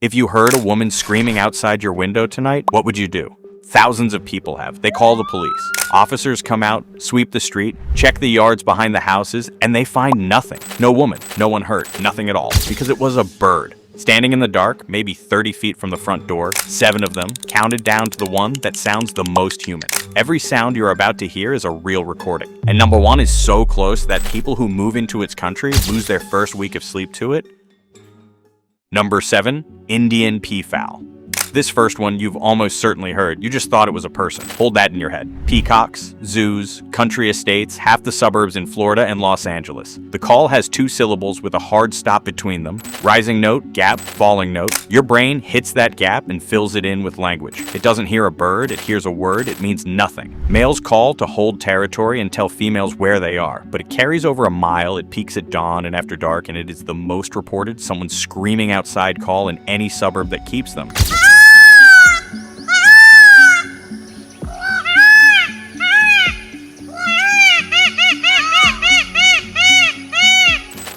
If you heard a woman screaming outside your window tonight, what would you do? Thousands of people have. They call the police. Officers come out, sweep the street, check the yards behind the houses, and they find nothing. No woman, no one hurt, nothing at all, because it was a bird. Standing in the dark, maybe 30 feet from the front door, 7 of them, counted down to the one that sounds the most human. Every sound you're about to hear is a real recording. And number 1 is so close that people who move into its country lose their first week of sleep to it. Number 7, Indian peafowl. This first one you've almost certainly heard. You just thought it was a person. Hold that in your head. Peacocks, zoos, country estates, half the suburbs in Florida and Los Angeles. The call has 2 syllables with a hard stop between them. Rising note, gap, falling note. Your brain hits that gap and fills it in with language. It doesn't hear a bird, it hears a word, it means nothing. Males call to hold territory and tell females where they are, but it carries over a mile, it peaks at dawn and after dark, and it is the most reported someone screaming outside call in any suburb that keeps them.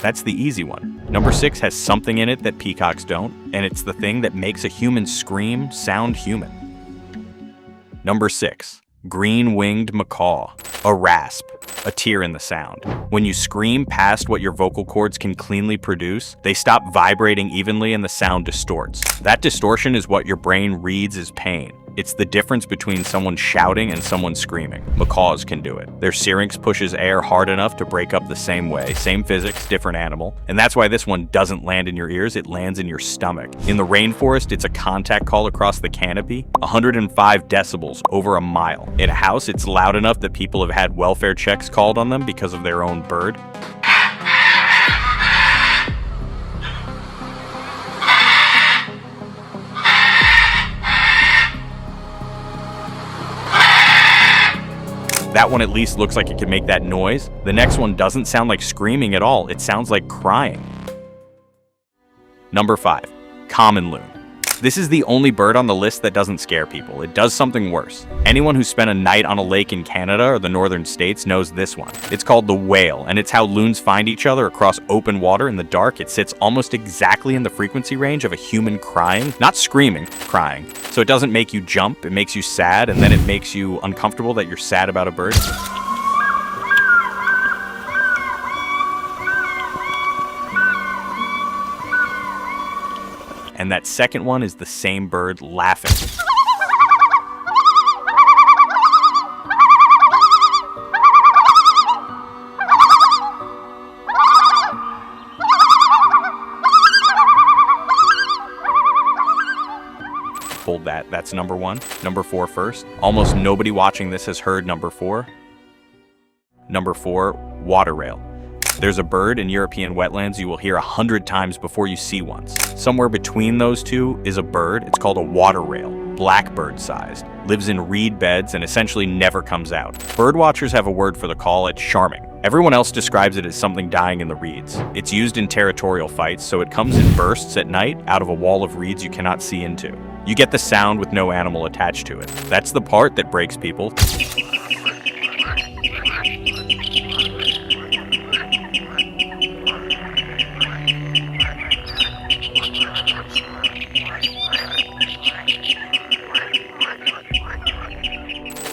That's the easy one. Number 6 has something in it that peacocks don't, and it's the thing that makes a human scream sound human. Number 6, green-winged macaw, a rasp, a tear in the sound. When you scream past what your vocal cords can cleanly produce, they stop vibrating evenly and the sound distorts. That distortion is what your brain reads as pain. It's the difference between someone shouting and someone screaming. Macaws can do it. Their syrinx pushes air hard enough to break up the same way. Same physics, different animal. And that's why this one doesn't land in your ears, it lands in your stomach. In the rainforest, it's a contact call across the canopy, 105 decibels, over a mile. In a house, it's loud enough that people have had welfare checks called on them because of their own bird. That one at least looks like it can make that noise. The next one doesn't sound like screaming at all. It sounds like crying. Number 5, common loon. This is the only bird on the list that doesn't scare people. It does something worse. Anyone who spent a night on a lake in Canada or the northern states knows this one. It's called the whale, and it's how loons find each other across open water in the dark. It sits almost exactly in the frequency range of a human crying, not screaming, crying. So it doesn't make you jump, it makes you sad, and then it makes you uncomfortable that you're sad about a bird. And that second one is the same bird laughing. Hold that, that's number 1. Number 4 first. Almost nobody watching this has heard number 4. Number 4, water rail. There's a bird in European wetlands you will hear 100 times before you see one. Somewhere between those two is a bird. It's called a water rail, blackbird-sized, lives in reed beds and essentially never comes out. Birdwatchers have a word for the call, it's charming. Everyone else describes it as something dying in the reeds. It's used in territorial fights, so it comes in bursts at night out of a wall of reeds you cannot see into. You get the sound with no animal attached to it. That's the part that breaks people.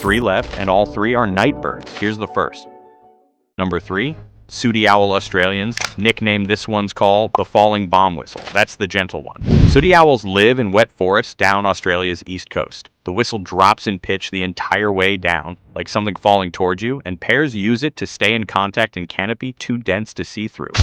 Three left, and all 3 are night birds. Here's the first. Number 3, Sooty owl Australians nicknamed this one's call the falling bomb whistle. That's the gentle one. Sooty owls live in wet forests down Australia's east coast. The whistle drops in pitch the entire way down, like something falling towards you, and pairs use it to stay in contact in canopy too dense to see through.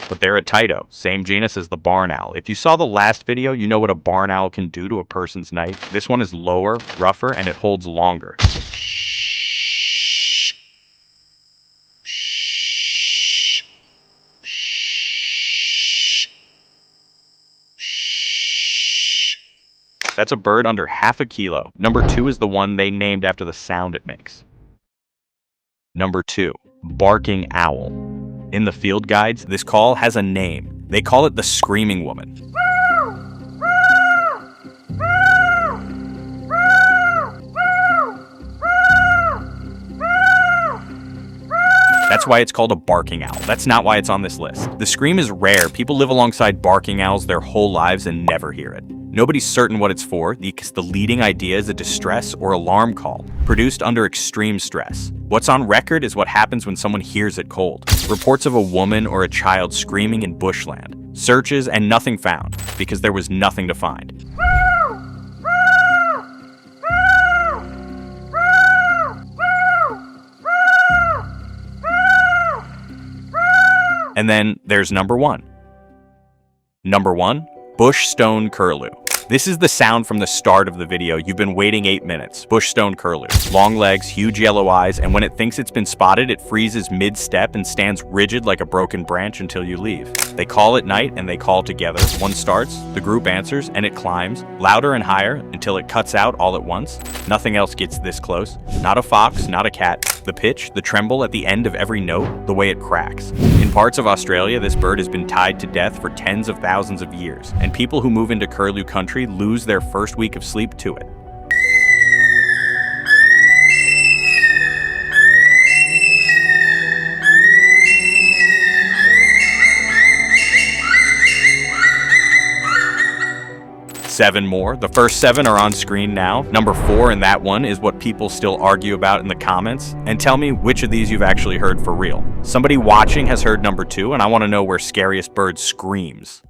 But they're a Tyto, same genus as the barn owl. If you saw the last video, you know what a barn owl can do to a person's night. This one is lower, rougher, and it holds longer. That's a bird under half a kilo. Number 2 is the one they named after the sound it makes. Number 2, barking owl. In the field guides, this call has a name. They call it the screaming woman. That's why it's called a barking owl. That's not why it's on this list. The scream is rare. People live alongside barking owls their whole lives and never hear it. Nobody's certain what it's for, because the leading idea is a distress or alarm call, produced under extreme stress. What's on record is what happens when someone hears it cold. Reports of a woman or a child screaming in bushland. Searches and nothing found, because there was nothing to find. And then there's number one. Number one, bush stone curlew. This is the sound from the start of the video. You've been waiting 8 minutes. Bush stone curlew. Long legs, huge yellow eyes, and when it thinks it's been spotted, it freezes mid-step and stands rigid like a broken branch until you leave. They call at night and they call together. One starts, the group answers, and it climbs, louder and higher, until it cuts out all at once. Nothing else gets this close. Not a fox, not a cat. The pitch, the tremble at the end of every note, the way it cracks. In parts of Australia, this bird has been tied to death for tens of thousands of years, and people who move into curlew country lose their first week of sleep to it. Seven more. The first 7 are on screen now. Number 4 in that one is what people still argue about in the comments. And tell me which of these you've actually heard for real. Somebody watching has heard number 2, and I want to know where scariest bird screams.